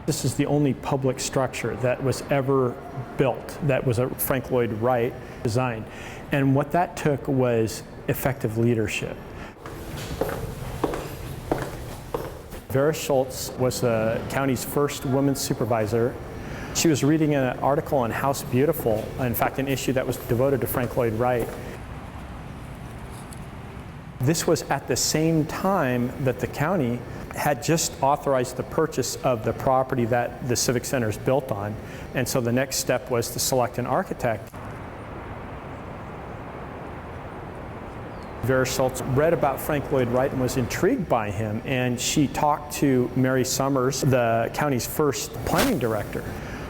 This is the only public structure that was ever built that was a Frank Lloyd Wright design. And what that took was effective leadership. Vera Schultz was the county's first woman supervisor. She was reading an article on House Beautiful, in fact an issue that was devoted to Frank Lloyd Wright. This was at the same time that the county had just authorized the purchase of the property that the Civic Center is built on, and so the next step was to select an architect. Vera Schultz read about Frank Lloyd Wright and was intrigued by him, and she talked to Mary Summers, the county's first planning director.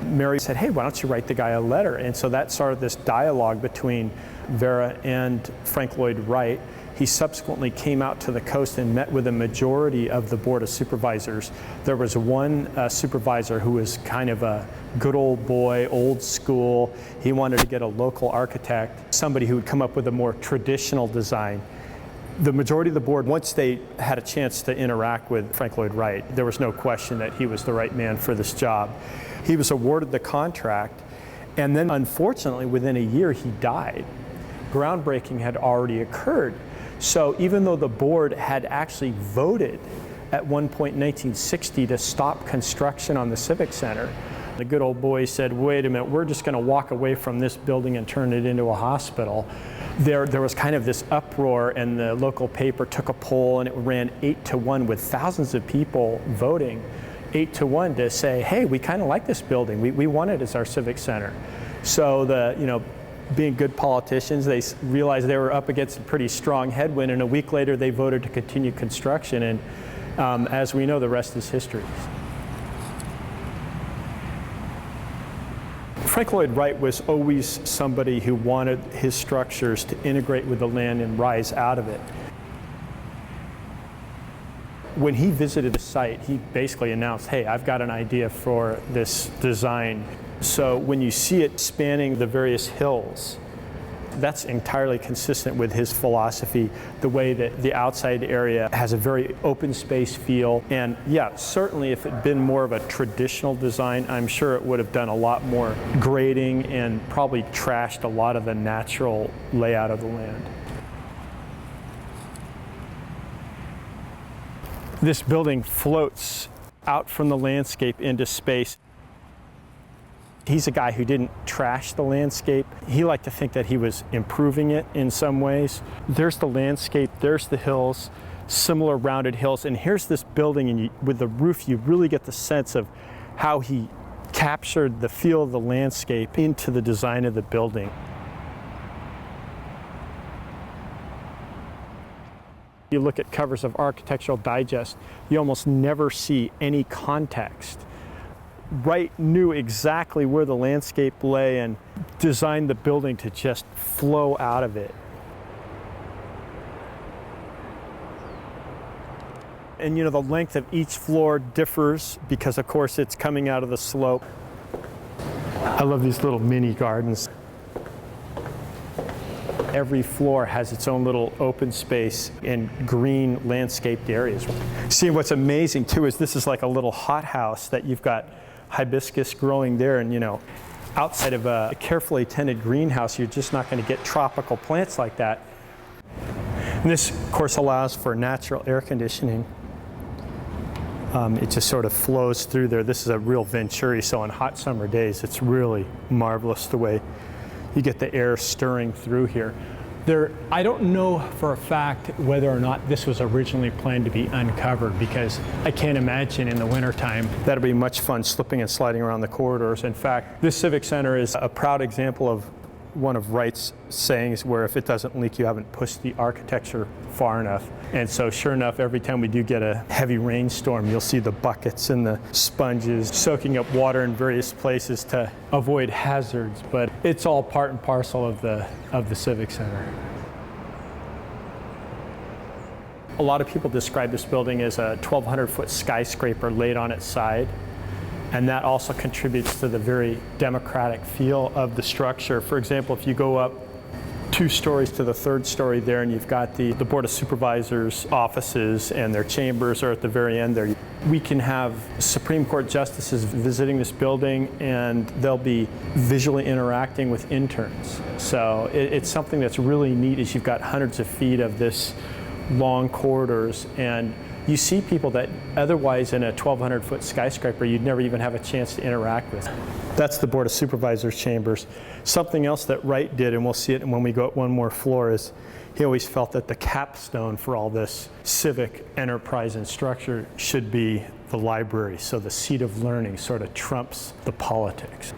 Mary said, hey, why don't you write the guy a letter? And so that started this dialogue between Vera and Frank Lloyd Wright. He subsequently came out to the coast and met with a majority of the Board of Supervisors. There was one supervisor who was kind of a good old boy, old school. He wanted to get a local architect, somebody who would come up with a more traditional design. The majority of the board, once they had a chance to interact with Frank Lloyd Wright, there was no question that he was the right man for this job. He was awarded the contract, and then unfortunately within a year he died. Groundbreaking had already occurred. So even though the board had actually voted at one point in 1960 to stop construction on the Civic Center, the good old boy said, wait a minute, we're just going to walk away from this building and turn it into a hospital. There was kind of this uproar, and the local paper took a poll and it ran 8-1 with thousands of people voting 8-1 to say, hey, we kind of like this building. We want it as our Civic Center. So being good politicians, they realized they were up against a pretty strong headwind, and a week later they voted to continue construction, and as we know, the rest is history. Frank Lloyd Wright was always somebody who wanted his structures to integrate with the land and rise out of it. When he visited the site, he basically announced, hey, I've got an idea for this design. So when you see it spanning the various hills, that's entirely consistent with his philosophy, the way that the outside area has a very open space feel. And yeah, certainly if it had been more of a traditional design, I'm sure it would have done a lot more grading and probably trashed a lot of the natural layout of the land. This building floats out from the landscape into space. He's a guy who didn't trash the landscape. He liked to think that he was improving it in some ways. There's the landscape, there's the hills, similar rounded hills, and here's this building, and with the roof you really get the sense of how he captured the feel of the landscape into the design of the building. You look at covers of Architectural Digest, you almost never see any context. Wright knew exactly where the landscape lay and designed the building to just flow out of it. And the length of each floor differs because of course it's coming out of the slope. I love these little mini gardens. Every floor has its own little open space and green landscaped areas. See, what's amazing too is this is like a little hothouse that you've got hibiscus growing there, and outside of a carefully tended greenhouse, you're just not going to get tropical plants like that. And this, of course, allows for natural air conditioning. It just sort of flows through there. This is a real Venturi, so on hot summer days, it's really marvelous the way you get the air stirring through here. I don't know for a fact whether or not this was originally planned to be uncovered, because I can't imagine in the wintertime that'll be much fun slipping and sliding around the corridors. In fact, this Civic Center is a proud example of one of Wright's sayings, where if it doesn't leak, you haven't pushed the architecture far enough. And so sure enough, every time we do get a heavy rainstorm, you'll see the buckets and the sponges soaking up water in various places to avoid hazards, but it's all part and parcel of the Civic Center. A lot of people describe this building as a 1,200-foot skyscraper laid on its side. And that also contributes to the very democratic feel of the structure. For example, if you go up 2 stories to the 3rd story there, and you've got the Board of Supervisors offices, and their chambers are at the very end there. We can have Supreme Court justices visiting this building, and they'll be visually interacting with interns. So it's something that's really neat, is you've got hundreds of feet of this long corridors, and you see people that otherwise in a 1,200-foot skyscraper you'd never even have a chance to interact with. That's the Board of Supervisors chambers. Something else that Wright did, and we'll see it when we go up one more floor, is he always felt that the capstone for all this civic enterprise and structure should be the library. So the seat of learning sort of trumps the politics.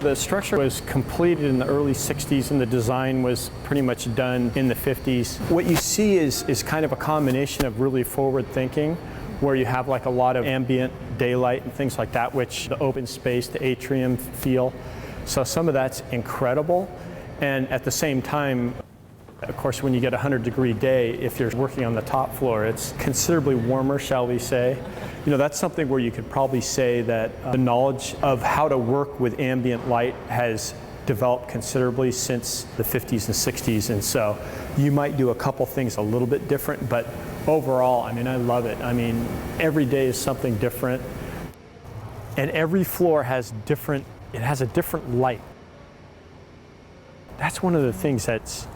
The structure was completed in the early 60s, and the design was pretty much done in the 50s. What you see is kind of a combination of really forward thinking, where you have like a lot of ambient daylight and things like that, which the open space, the atrium feel. So some of that's incredible. And at the same time, of course, when you get a 100-degree day, if you're working on the top floor, it's considerably warmer, shall we say. You know, that's something where you could probably say that the knowledge of how to work with ambient light has developed considerably since the 50s and 60s. And so you might do a couple things a little bit different, but overall, I mean, I love it. I mean, every day is something different. And every floor has it has a different light. That's one of the things that's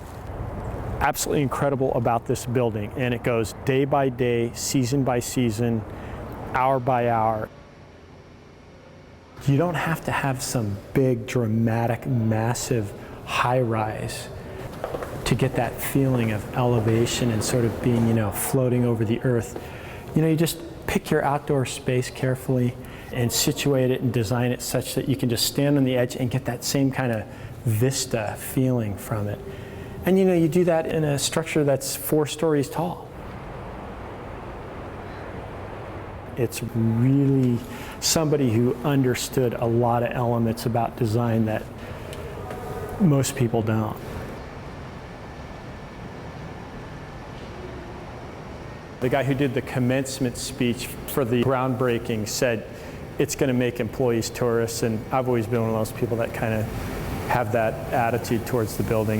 absolutely incredible about this building. And it goes day by day, season by season, hour by hour. You don't have to have some big, dramatic, massive high-rise to get that feeling of elevation and sort of being, you know, floating over the earth. You know, you just pick your outdoor space carefully and situate it and design it such that you can just stand on the edge and get that same kind of vista feeling from it. And you know, you do that in a structure that's 4 stories tall. It's really somebody who understood a lot of elements about design that most people don't. The guy who did the commencement speech for the groundbreaking said it's going to make employees tourists, and I've always been one of those people that kind of have that attitude towards the building.